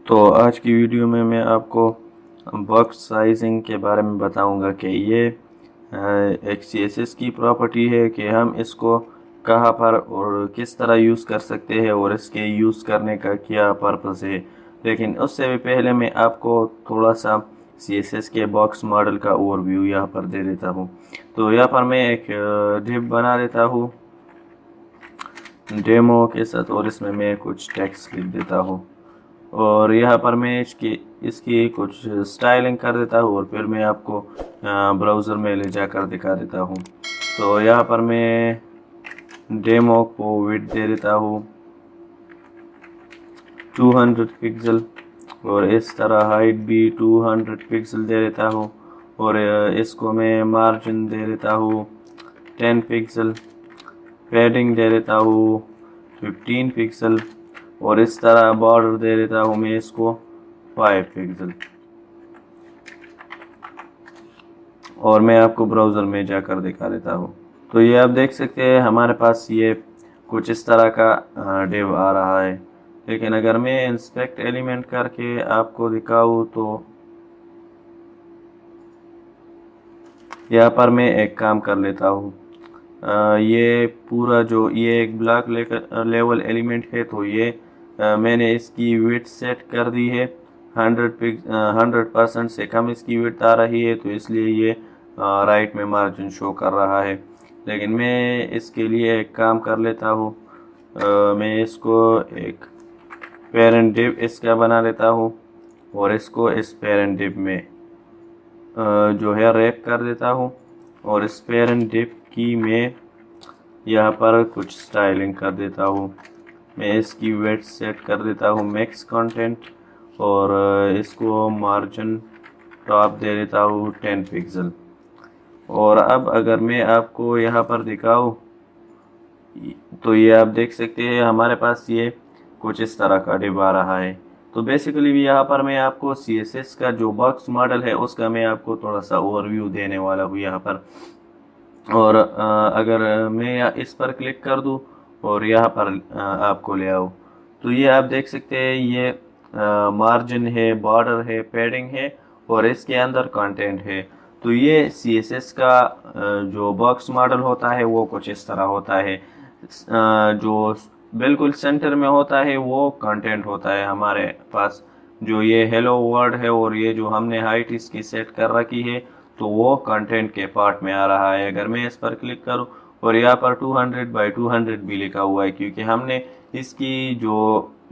तो आज की वीडियो में मैं आपको बॉक्स साइजिंग के बारे में बताऊंगा कि ये एक CSS की प्रॉपर्टी है कि हम इसको कहाँ पर और किस तरह यूज़ कर सकते हैं और इसके यूज़ करने का क्या पर्पस है। लेकिन उससे भी पहले मैं आपको थोड़ा सा CSS के बॉक्स मॉडल का ओवरव्यू यहाँ पर दे देता हूँ। तो यहाँ पर मैं एक डिव बना देता हूँ डेमो के साथ और इसमें मैं कुछ टेक्स्ट लिख देता हूँ और यहाँ पर मैं इसकी कुछ स्टाइलिंग कर देता हूँ और फिर मैं आपको ब्राउज़र में ले जाकर दिखा देता हूँ। तो यहाँ पर मैं डेमो को विड्थ दे देता हूँ 200 पिक्सल और इस तरह हाइट भी 200 पिक्सल दे देता हूँ और इसको मैं मार्जिन दे देता हूँ 10 पिक्सल, पैडिंग दे देता हूँ 15 पिक्सल और इस तरह बॉर्डर दे देता हूँ मैं इसको 5 पिक्सल। और मैं आपको ब्राउज़र में जाकर दिखा देता हूँ। तो ये आप देख सकते हैं हमारे पास ये कुछ इस तरह का डिव आ रहा है। लेकिन अगर मैं इंस्पेक्ट एलिमेंट करके आपको दिखाऊँ तो यहाँ पर मैं एक काम कर लेता हूँ। ये पूरा जो ये एक ब्लॉक लेवल एलिमेंट है तो ये मैंने इसकी विड्थ सेट कर दी है 100% से कम इसकी विड्थ आ रही है तो इसलिए ये राइट में मार्जिन शो कर रहा है। लेकिन मैं इसके लिए एक काम कर लेता हूँ, मैं इसको एक पेरेंट डिव इसका बना लेता हूँ और इसको इस पेरेंट डिव में जो है रैप कर देता हूँ और इस पेरेंट डिव की मैं यहाँ पर कुछ स्टाइलिंग कर देता हूँ। मैं इसकी वेट सेट कर देता हूँ मैक्स कंटेंट और इसको मार्जिन टॉप दे देता हूँ 10 पिक्सल। और अब अगर मैं आपको यहाँ पर दिखाऊँ तो ये आप देख सकते हैं हमारे पास ये कुछ इस तरह का डिव आ रहा है। तो बेसिकली भी यहाँ पर मैं आपको CSS का जो बॉक्स मॉडल है उसका मैं आपको थोड़ा सा ओवरव्यू देने वाला हूँ यहाँ पर। और अगर मैं इस पर क्लिक कर दूँ और यहाँ पर आपको ले आऊँ तो ये आप देख सकते हैं ये मार्जिन है, बॉर्डर है, पैडिंग है और इसके अंदर कंटेंट है। तो ये CSS का जो बॉक्स मॉडल होता है वो कुछ इस तरह होता है। जो बिल्कुल सेंटर में होता है वो कंटेंट होता है हमारे पास। जो ये हेलो वर्ल्ड है और ये जो हमने हाइट इसकी सेट कर रखी है तो वो कंटेंट के पार्ट में आ रहा है। अगर मैं इस पर क्लिक करूं और यहाँ पर 200 बाई 200 भी लिखा हुआ है क्योंकि हमने इसकी जो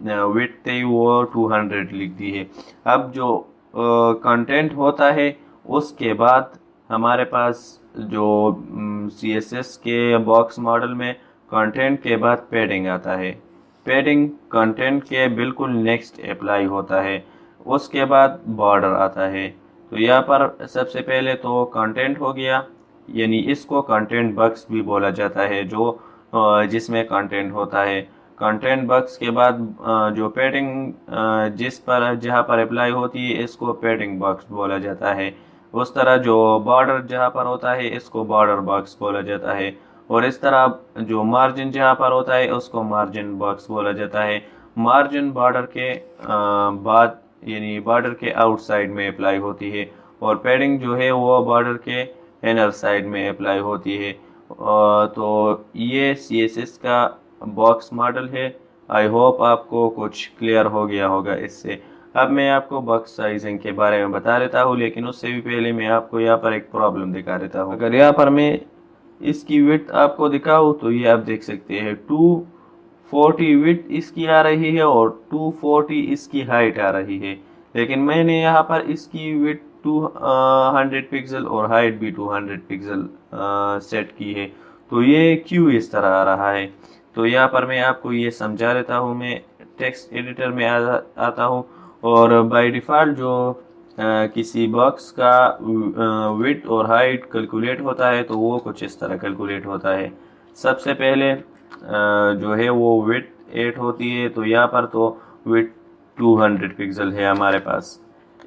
विड्थ है वो 200 लिख दी है। अब जो कंटेंट होता है उसके बाद हमारे पास जो CSS के बॉक्स मॉडल में कंटेंट के बाद पैडिंग आता है। पैडिंग कंटेंट के बिल्कुल नेक्स्ट अप्लाई होता है, उसके बाद बॉर्डर आता है। तो यहाँ पर सबसे पहले तो कंटेंट हो गया, यानी इसको कंटेंट बॉक्स भी बोला जाता है जो जिसमें कंटेंट होता है। कंटेंट बॉक्स के बाद जो पैडिंग जहाँ पर अप्लाई होती है इसको पैडिंग बॉक्स बोला जाता है। उस तरह जो बॉर्डर जहाँ पर होता है इसको बॉर्डर बॉक्स बोला जाता है और इस तरह जो मार्जिन जहाँ पर होता है उसको मार्जिन बॉक्स बोला जाता है। मार्जिन बॉर्डर के बाद यानी बॉर्डर के आउटसाइड में अप्लाई होती है और पैडिंग जो है वो बॉर्डर के इनर साइड में अप्लाई होती है। तो ये CSS का बॉक्स मॉडल है। आई होप आपको कुछ क्लियर हो गया होगा इससे। अब मैं आपको बॉक्स साइजिंग के बारे में बता देता हूँ, लेकिन उससे भी पहले मैं आपको यहाँ पर एक प्रॉब्लम दिखा देता हूँ। अगर यहाँ पर मैं इसकी विड्थ आपको दिखाऊँ तो ये आप देख सकते हैं 240 विड्थ इसकी आ रही है और 240 इसकी हाइट आ रही है। लेकिन मैंने यहाँ पर इसकी विड्थ 200 पिक्सल और हाइट भी 200 पिक्सल सेट की है। तो ये क्यों इस तरह आ रहा है तो यहाँ पर मैं आपको ये समझा देता हूँ। मैं टेक्स्ट एडिटर में आता हूँ और बाय डिफ़ॉल्ट जो किसी बॉक्स का विड्थ और हाइट कैलकुलेट होता है तो वो कुछ इस तरह कैलकुलेट होता है। सबसे पहले जो है वो विड्थ 8 होती है तो यहाँ पर तो विड्थ 200 पिक्सल है हमारे पास।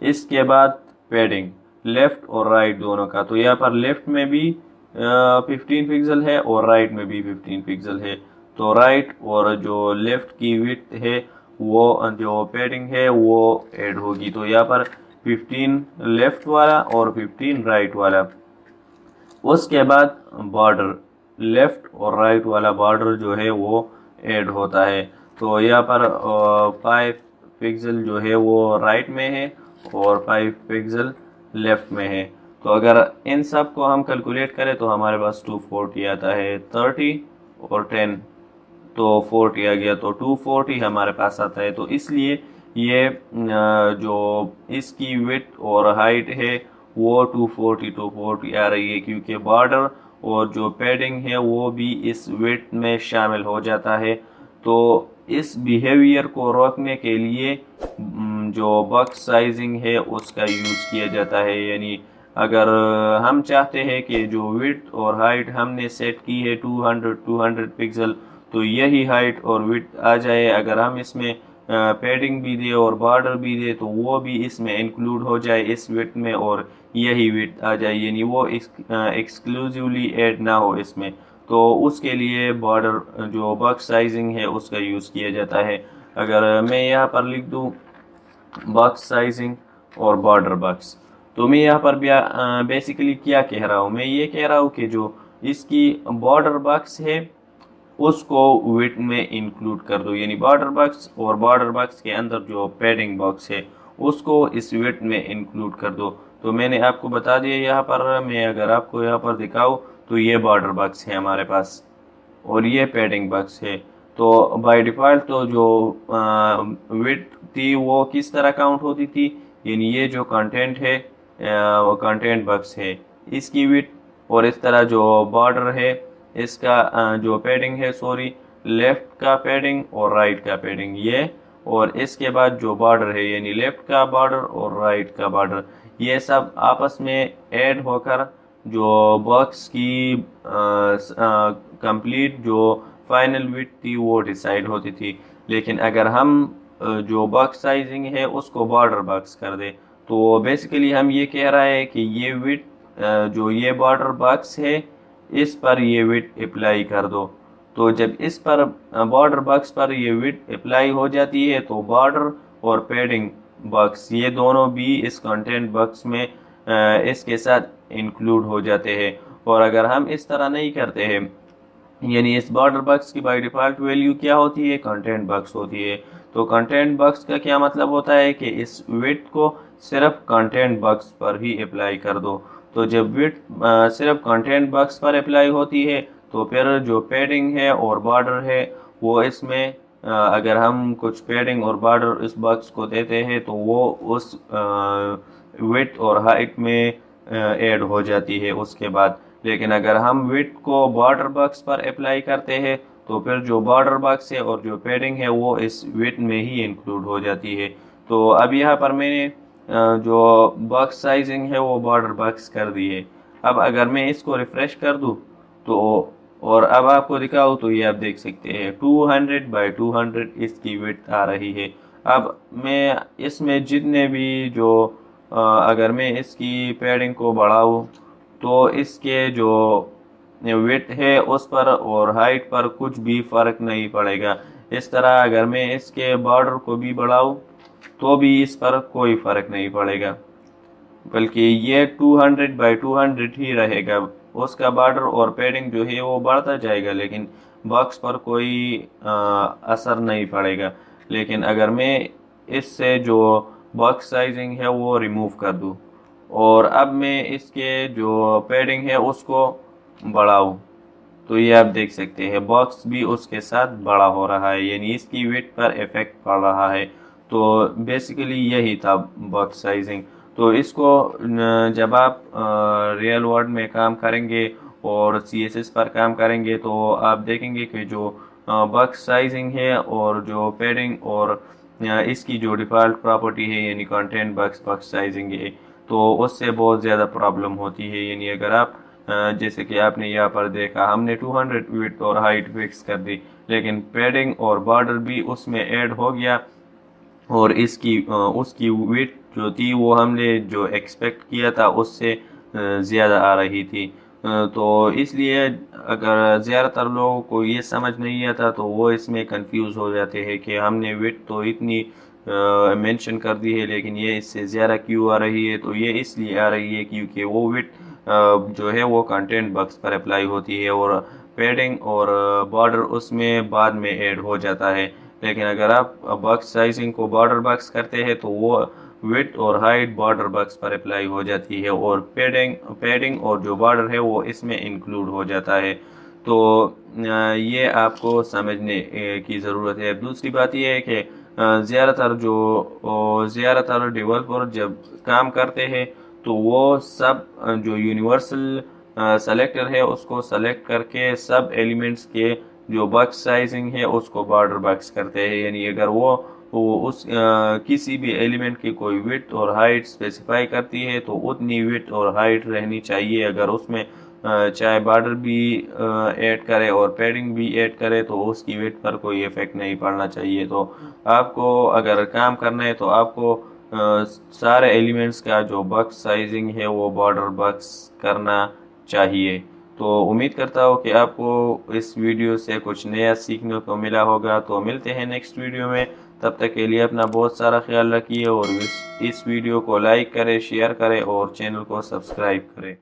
इसके बाद पैडिंग लेफ्ट और राइट दोनों का, तो यहाँ पर लेफ्ट में भी 15 पिक्सल है और राइट में भी 15 पिक्सल है। तो राइट और जो लेफ्ट की विड्थ है वो जो पैडिंग है वो ऐड होगी। तो यहाँ पर 15 लेफ्ट वाला और 15 राइट वाला। उसके बाद बॉर्डर, लेफ्ट और राइट वाला बॉर्डर जो है वो ऐड होता है। तो यहाँ पर 5 पिक्सल जो है वो राइट में है और 5 पिक्सल लेफ्ट में है। तो अगर इन सब को हम कैलकुलेट करें तो हमारे पास 240 आता है। 30 और 10 तो 40 आ गया, तो 240 हमारे पास आता है। तो इसलिए ये जो इसकी विड्थ और हाइट है वो 240 आ रही है, क्योंकि बॉर्डर और जो पैडिंग है वो भी इस विड्थ में शामिल हो जाता है। तो इस बिहेवियर को रोकने के लिए जो बॉक्स साइजिंग है उसका यूज़ किया जाता है। यानी अगर हम चाहते हैं कि जो विड्थ और हाइट हमने सेट की है 200 पिक्सल, तो यही हाइट और विड्थ आ जाए। अगर हम इसमें पैडिंग भी दे और बॉर्डर भी दे तो वो भी इसमें इंक्लूड हो जाए इस विड्थ में और यही विड्थ आ जाए, यानी वो एक्सक्लूसिवली ऐड ना हो इसमें। तो उसके लिए बॉर्डर जो बॉक्स साइजिंग है उसका यूज़ किया जाता है। अगर मैं यहाँ पर लिख दूँ बॉक्स साइजिंग और बॉर्डर बॉक्स, तो मैं यहाँ पर बेसिकली क्या कह रहा हूँ, मैं ये कह रहा हूँ कि जो इसकी बॉर्डर बॉक्स है उसको विड्थ में इंक्लूड कर दो, यानी बॉर्डर बॉक्स और बॉर्डर बॉक्स के अंदर जो पैडिंग बॉक्स है उसको इस विड्थ में इंक्लूड कर दो। तो मैंने आपको बता दिया यहाँ पर, मैं अगर आपको यहाँ पर दिखाऊँ तो ये बॉर्डर बॉक्स है हमारे पास और ये पैडिंग बॉक्स है। तो बाय डिफ़ॉल्ट तो जो विड्थ थी वो किस तरह काउंट होती थी, यानी ये जो कंटेंट है वो कंटेंट बॉक्स है इसकी विड्थ, और इस तरह जो बॉर्डर है इसका जो पैडिंग है, सॉरी, लेफ्ट का पैडिंग और राइट का पैडिंग ये, और इसके बाद जो बॉर्डर है यानी लेफ्ट का बॉर्डर और राइट का बॉर्डर, ये सब आपस में ऐड होकर जो बॉक्स की कंप्लीट जो फाइनल विड्थ थी वो डिसाइड होती थी। लेकिन अगर हम जो बॉक्स साइजिंग है उसको बॉर्डर बॉक्स कर दे तो बेसिकली हम ये कह रहा है कि ये विड्थ जो ये बॉर्डर बॉक्स है इस पर ये विड्थ अप्लाई कर दो। तो जब इस पर बॉर्डर बॉक्स पर ये विड्थ अप्लाई हो जाती है तो बॉर्डर और पैडिंग बॉक्स ये दोनों भी इस कंटेंट बॉक्स में इसके साथ इंक्लूड हो जाते हैं। और अगर हम इस तरह नहीं करते हैं, यानी इस बॉर्डर बॉक्स की बाय डिफ़ॉल्ट वैल्यू क्या होती है, कंटेंट बॉक्स होती है। तो कंटेंट बॉक्स का क्या मतलब होता है कि इस विड्थ को सिर्फ कंटेंट बॉक्स पर ही अप्लाई कर दो। तो जब विड्थ सिर्फ कंटेंट बॉक्स पर अप्लाई होती है तो फिर जो पैडिंग है और बॉर्डर है वो इसमें अगर हम कुछ पैडिंग और बॉर्डर इस बॉक्स को देते हैं तो वो उस विड्थ और हाइट में ऐड हो जाती है उसके बाद। लेकिन अगर हम विड्थ को बॉर्डर बॉक्स पर अप्लाई करते हैं तो फिर जो बॉर्डर बॉक्स है और जो पैडिंग है वो इस विड्थ में ही इंक्लूड हो जाती है। तो अब यहाँ पर मैंने जो बॉक्स साइजिंग है वो बॉर्डर बॉक्स कर दी है। अब अगर मैं इसको रिफ्रेश कर दूँ तो और अब आपको दिखाऊँ तो ये आप देख सकते हैं 200 बाई 200 इसकी विड्थ आ रही है। अब मैं इसमें जितने भी जो अगर मैं इसकी पैडिंग को बढ़ाऊँ तो इसके जो विड्थ है उस पर और हाइट पर कुछ भी फ़र्क नहीं पड़ेगा। इस तरह अगर मैं इसके बॉर्डर को भी बढ़ाऊँ तो भी इस पर कोई फ़र्क नहीं पड़ेगा, बल्कि ये 200 बाई 200 ही रहेगा। उसका बॉर्डर और पैडिंग जो है वो बढ़ता जाएगा लेकिन बॉक्स पर कोई असर नहीं पड़ेगा। लेकिन अगर मैं इससे जो बॉक्स साइजिंग है वो रिमूव कर दूँ और अब मैं इसके जो पैडिंग है उसको बढ़ाऊँ तो ये आप देख सकते हैं बॉक्स भी उसके साथ बड़ा हो रहा है, यानी इसकी विड्थ पर इफेक्ट पड़ रहा है। तो बेसिकली यही था बॉक्स साइजिंग। तो इसको जब आप रियल वर्ल्ड में काम करेंगे और CSS पर काम करेंगे तो आप देखेंगे कि जो बॉक्स साइजिंग है और जो पैडिंग और इसकी जो डिफ़ॉल्ट प्रॉपर्टी है यानी कंटेंट बॉक्स साइजिंग है तो उससे बहुत ज़्यादा प्रॉब्लम होती है। यानी अगर आप जैसे कि आपने यहाँ पर देखा हमने 200 विड्थ और हाइट फिक्स कर दी लेकिन पैडिंग और बॉर्डर भी उसमें ऐड हो गया और इसकी उसकी विड्थ जो थी वो हमने जो एक्सपेक्ट किया था उससे ज़्यादा आ रही थी। तो इसलिए अगर ज़्यादातर लोगों को ये समझ नहीं आता तो वो इसमें कंफ्यूज हो जाते हैं कि हमने विड्थ तो इतनी मेंशन कर दी है लेकिन ये इससे ज़्यादा क्यों आ रही है। तो ये इसलिए आ रही है क्योंकि वो विड्थ जो है वो कंटेंट बॉक्स पर अप्लाई होती है और पैडिंग और बॉर्डर उसमें बाद में ऐड हो जाता है। लेकिन अगर आप बॉक्स साइजिंग को बॉर्डर बॉक्स करते हैं तो वो विड्थ और हाइट बॉर्डर बॉक्स पर अप्लाई हो जाती है और पैडिंग और जो बॉर्डर है वो इसमें इंक्लूड हो जाता है। तो ये आपको समझने की ज़रूरत है। दूसरी बात यह है कि ज़्यादातर डेवलपर जब काम करते हैं तो वो सब जो यूनिवर्सल सेलेक्टर है उसको सेलेक्ट करके सब एलिमेंट्स के जो बॉक्स साइजिंग है उसको बॉर्डर बॉक्स करते हैं। यानी अगर वो उस किसी भी एलिमेंट की कोई विड्थ और हाइट स्पेसिफाई करती है तो उतनी विड्थ और हाइट रहनी चाहिए। अगर उसमें चाहे बॉर्डर भी ऐड करे और पैडिंग भी ऐड करे तो उसकी विड्थ पर कोई इफेक्ट नहीं पड़ना चाहिए। तो आपको अगर काम करना है तो आपको सारे एलिमेंट्स का जो बॉक्स साइजिंग है वो बॉर्डर बॉक्स करना चाहिए। तो उम्मीद करता हूँ कि आपको इस वीडियो से कुछ नया सीखने को मिला होगा। तो मिलते हैं नेक्स्ट वीडियो में, तब तक के लिए अपना बहुत सारा ख्याल रखिए और इस वीडियो को लाइक करें, शेयर करें और चैनल को सब्सक्राइब करें।